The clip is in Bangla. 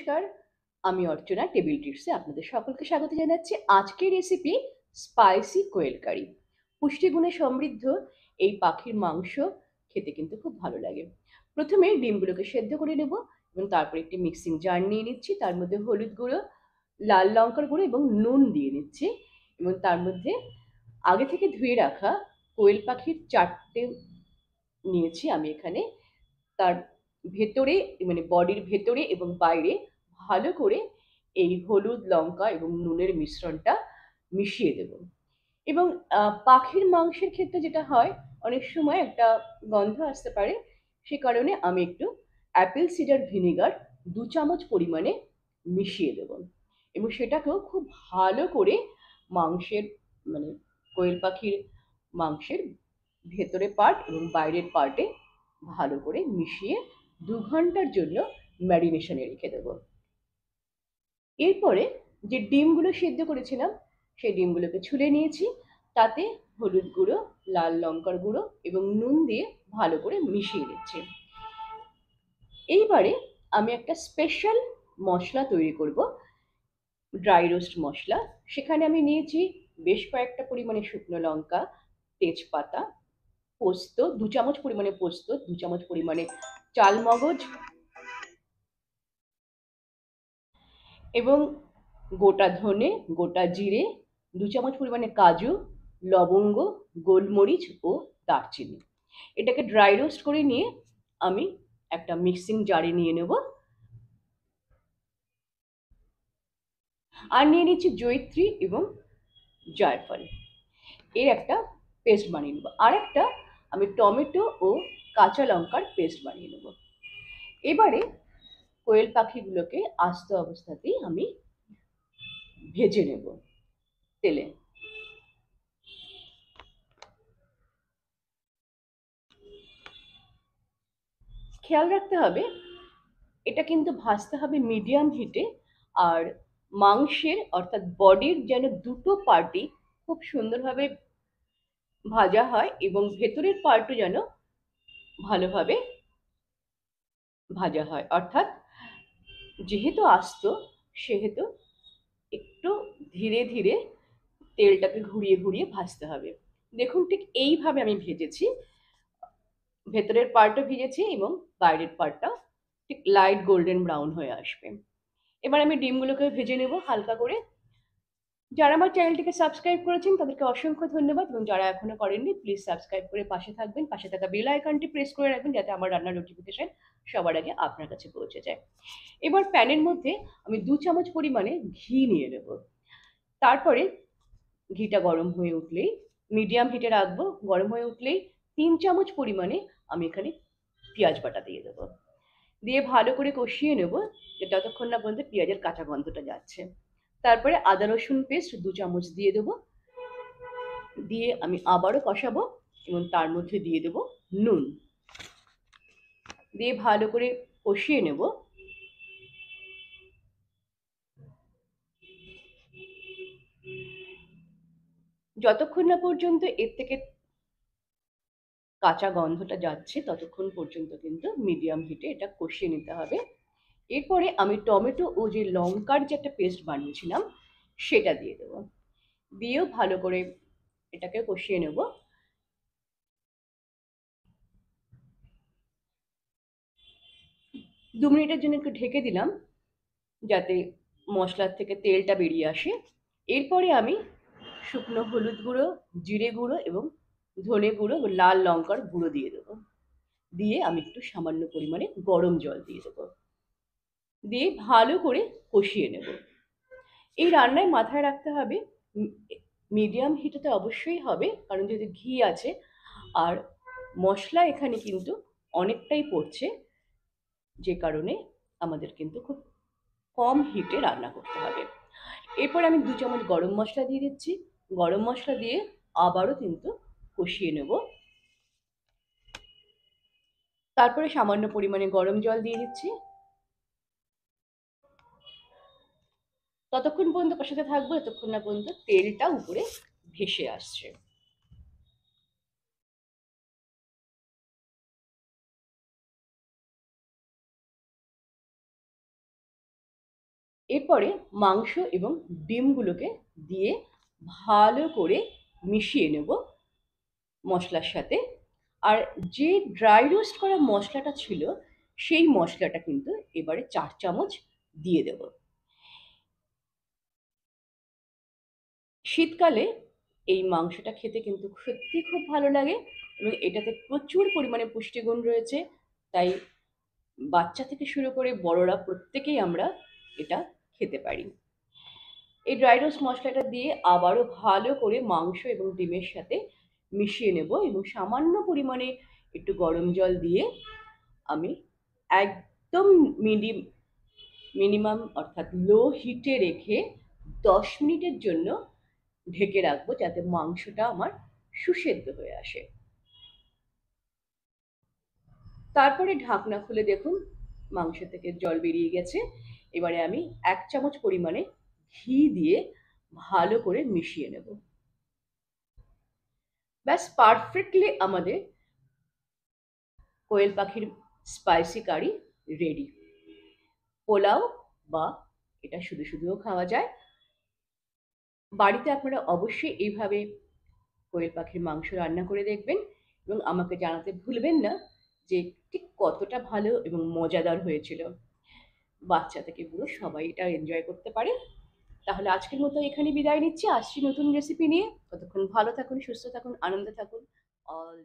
নমস্কার, আমি অর্চনা টেবিল টিপসে আপনাদের সকলকে স্বাগত জানাচ্ছি। আজকের রেসিপি স্পাইসি কোয়েল কারি। পুষ্টিগুণে সমৃদ্ধ এই পাখির মাংস খেতে কিন্তু খুব ভালো লাগে। প্রথমে ডিমগুলোকে সেদ্ধ করে নেব এবং তারপর একটি মিক্সিং জার নিয়ে নিচ্ছি। তার মধ্যে হলুদ গুঁড়ো, লাল লঙ্কার গুঁড়ো এবং নুন দিয়ে নিচ্ছি এবং তার মধ্যে আগে থেকে ধুয়ে রাখা কোয়েল পাখির 4টে নিয়েছি আমি এখানে। তার ভেতরে মানে বডির ভেতরে এবং বাইরে ভালো করে এই হলুদ, লঙ্কা এবং নুনের মিশ্রণটা মিশিয়ে দেব। এবং পাখির মাংসের ক্ষেত্রে যেটা হয়, অনেক সময় একটা গন্ধ আসতে পারে, সে কারণে আমি একটু অ্যাপেল সিডার ভিনেগার 2 চামচ পরিমাণে মিশিয়ে দেব এবং সেটাকেও খুব ভালো করে মাংসের মানে কোয়েল পাখির মাংসের ভেতরের পার্ট এবং বাইরের পার্টে ভালো করে মিশিয়ে 2 ঘন্টার জন্য ম্যারিনেশনে রেখে দেব। এরপরে যে ডিমগুলো সেদ্ধ করেছিলাম সেই ডিমগুলোকে ছুলে নিয়েছি, তাতে হলুদ গুঁড়ো, লাল লঙ্কার গুঁড়ো এবং নুন দিয়ে ভালো করে মিশিয়ে নিচ্ছি। এইবারে আমি একটা স্পেশাল মশলা তৈরি করব, ড্রাই রোস্ট মশলা। সেখানে আমি নিয়েছি বেশ কয়েকটা পরিমাণে শুকনো লঙ্কা, তেজপাতা, পোস্ত 2 চামচ পরিমাণে পোস্ত, 2 চামচ পরিমাণে চালমগজ এবং গোটা ধনে, গোটা জিরে, 2 চামচ পরিমাণে কাজু, লবঙ্গ, গোলমরিচ ও দারচিনি। এটাকে ড্রাই রোস্ট করে নিয়ে আমি একটা মিক্সিং জারে নিয়ে নেব। আর নিয়ে নিচ্ছি জয়িত্রী এবং জায়ফল। এর একটা পেস্ট বানিয়ে নেব। আর একটা আমি টমেটো ও কাঁচা লঙ্কার পেস্ট বানিয়ে নেব। এবারে কোয়েল পাখিগুলোকে আস্ত অবস্থাতেই আমি ভেজে নেব তেলে। খেয়াল রাখতে হবে এটা কিন্তু ভাজতে হবে মিডিয়াম হিটে। আর মাংসের অর্থাৎ বডির যেন দুটো পার্টই খুব সুন্দরভাবে ভাজা হয় এবং ভেতরের পার্টও যেন ভালোভাবে ভাজা হয়। অর্থাৎ যেহেতু আস্ত, সেহেতু একটু ধীরে ধীরে তেলটাকে ঘুরিয়ে ঘুরিয়ে ভাজতে হবে। দেখুন ঠিক এইভাবে আমি ভেজেছি, ভেতরের পার্টও ভেজেছি এবং বাইরের পার্টটা ঠিক লাইট গোল্ডেন ব্রাউন হয়ে আসবে। এবার আমি ডিমগুলোকে ভেজে নেব হালকা করে। যারা আমার চ্যানেলটিকে সাবস্ক্রাইব করেছেন তাদেরকে অসংখ্য ধন্যবাদ এবং যারা এখনো করেননি প্লিজ সাবস্ক্রাইব করে পাশে থাকবেন, পাশে থাকা বেল আইকনটি প্রেস করে রাখবেন যাতে আমার রান্নার নোটিফিকেশন সবার আগে আপনার কাছে পৌঁছে যায়। এবার প্যানের মধ্যে আমি 2 চামচ পরিমাণে ঘি নিয়ে নেব। তারপরে ঘিটা গরম হয়ে উঠলেই মিডিয়াম হিটে রাখবো, গরম হয়ে উঠলেই 3 চামচ পরিমাণে আমি এখানে পেঁয়াজ বাটা দিয়ে দেবো। দিয়ে ভালো করে কষিয়ে নেব যতক্ষণ না পর্যন্ত পেঁয়াজের কাঁচা গন্ধটা যাচ্ছে। তারপরে আদা রসুন পেস্ট 2 চামচ দিয়ে দেবো। দিয়ে আমি আবারও কষাবো এবং তার মধ্যে দিয়ে দেবো নুন। দিয়ে ভালো করে কষিয়ে নেব। যতক্ষণ না পর্যন্ত এর থেকে কাঁচা গন্ধটা যাচ্ছে ততক্ষণ পর্যন্ত কিন্তু মিডিয়াম হিটে এটা কষিয়ে নিতে হবে। এরপরে আমি টমেটো ও যে লঙ্কার যে একটা পেস্ট বানিয়েছিলাম সেটা দিয়ে দেবো। দিয়েও ভালো করে এটাকে কষিয়ে নেব। 2 মিনিটের জন্য একটু ঢেকে দিলাম যাতে মশলার থেকে তেলটা বেরিয়ে আসে। এরপরে আমি শুকনো হলুদ গুঁড়ো, জিরে গুঁড়ো এবং ধনে গুঁড়ো ও লাল লঙ্কার গুঁড়ো দিয়ে দেবো। দিয়ে আমি একটু সামান্য পরিমাণে গরম জল দিয়ে দেবো। দিয়ে ভালো করে কষিয়ে নেব। এই রান্নায় মাথায় রাখতে হবে মিডিয়াম হিটেতে অবশ্যই হবে, কারণ যেহেতু ঘি আছে আর মশলা এখানে কিন্তু অনেকটাই পড়ছে, যে কারণে আমাদের কিন্তু খুব কম হিটে রান্না করতে হবে। এরপর আমি 2 চামচ গরম মশলা দিয়ে দিচ্ছি। গরম মশলা দিয়ে আবারও কিন্তু কষিয়ে নেব। তারপরে সামান্য পরিমাণে গরম জল দিয়ে দিচ্ছি। ততক্ষণ পর্যন্ত কষাতে থাকবো যতক্ষণ না পর্যন্ত তেলটা উপরে ভেসে আসছে। এরপরে মাংস এবং ডিমগুলোকে দিয়ে ভালো করে মিশিয়ে নেব মশলার সাথে। আর যে ড্রাই রোস্ট করা মশলাটা ছিল, সেই মশলাটা কিন্তু এবারে 4 চামচ দিয়ে দেব। শীতকালে এই মাংসটা খেতে কিন্তু সত্যি খুব ভালো লাগে এবং এটাতে প্রচুর পরিমাণে পুষ্টিগুণ রয়েছে। তাই বাচ্চা থেকে শুরু করে বড়রা প্রত্যেকেই আমরা এটা খেতে পারি। এই ড্রাই রোস্ট মশলাটা দিয়ে আবারও ভালো করে মাংস এবং ডিমের সাথে মিশিয়ে নেব এবং সামান্য পরিমাণে একটু গরম জল দিয়ে আমি একদম মিনিমাম অর্থাৎ লো হিটে রেখে 10 মিনিটের জন্য ঢেকে রাখবো, যাতে মাংসটা আমার সুসেদ্ধ হয়ে আসে। তারপরে ঢাকনা খুলে দেখুন মাংস থেকে জল বেরিয়ে গেছে। এবারে আমি 1 চামচ পরিমাণে ঘি দিয়ে ভালো করে মিশিয়ে নেব। ব্যাস পারফেক্টলি আমাদের কোয়েল পাখির স্পাইসি কারি রেডি। পোলাও বা এটা শুধু শুধুও খাওয়া যায়। বাড়িতে আপনারা অবশ্যই এইভাবে কোয়েল পাখির মাংস রান্না করে দেখবেন এবং আমাকে জানাতে ভুলবেন না যে ঠিক কতটা ভালো এবং মজাদার হয়েছিল। বাচ্চা থেকে বুড়ো সবাই এটা এনজয় করতে পারে। তাহলে আজকের মতো এখানে বিদায় নিচ্ছি। আসছি নতুন রেসিপি নিয়ে। ততক্ষণ ভালো থাকুন, সুস্থ থাকুন, আনন্দে থাকুন। অল